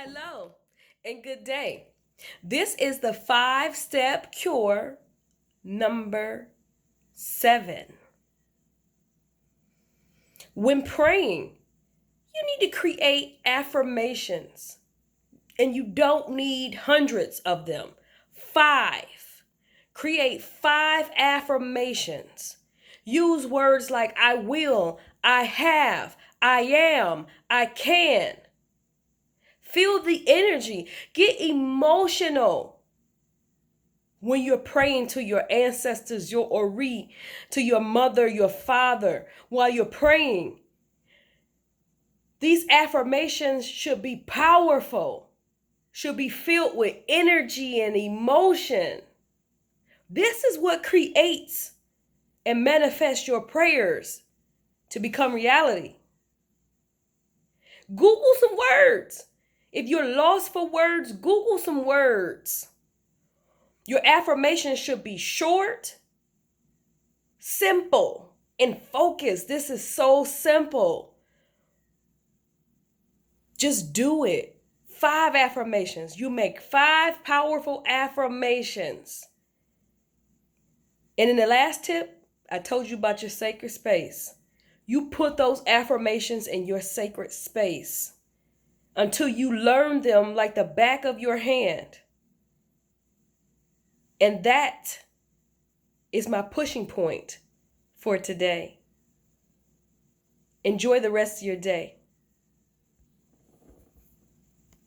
Hello and good day. This is the 5-step cure number 7. When praying, you need to create affirmations, and you don't need hundreds of them. 5. Create 5 affirmations. Use words like I will, I have, I am, I can. Feel the energy. Get emotional when you're praying to your ancestors, your Ori, to your mother, your father, while you're praying. These affirmations should be powerful, should be filled with energy and emotion. This is what creates and manifests your prayers to become reality. Google some words. If you're lost for words, Google some words. Your affirmation should be short, simple, and focused. This is so simple. Just do it. 5 affirmations. You make 5 powerful affirmations. And in the last tip, I told you about your sacred space. You put those affirmations in your sacred space until you learn them like the back of your hand. And that is my pushing point for today. Enjoy the rest of your day.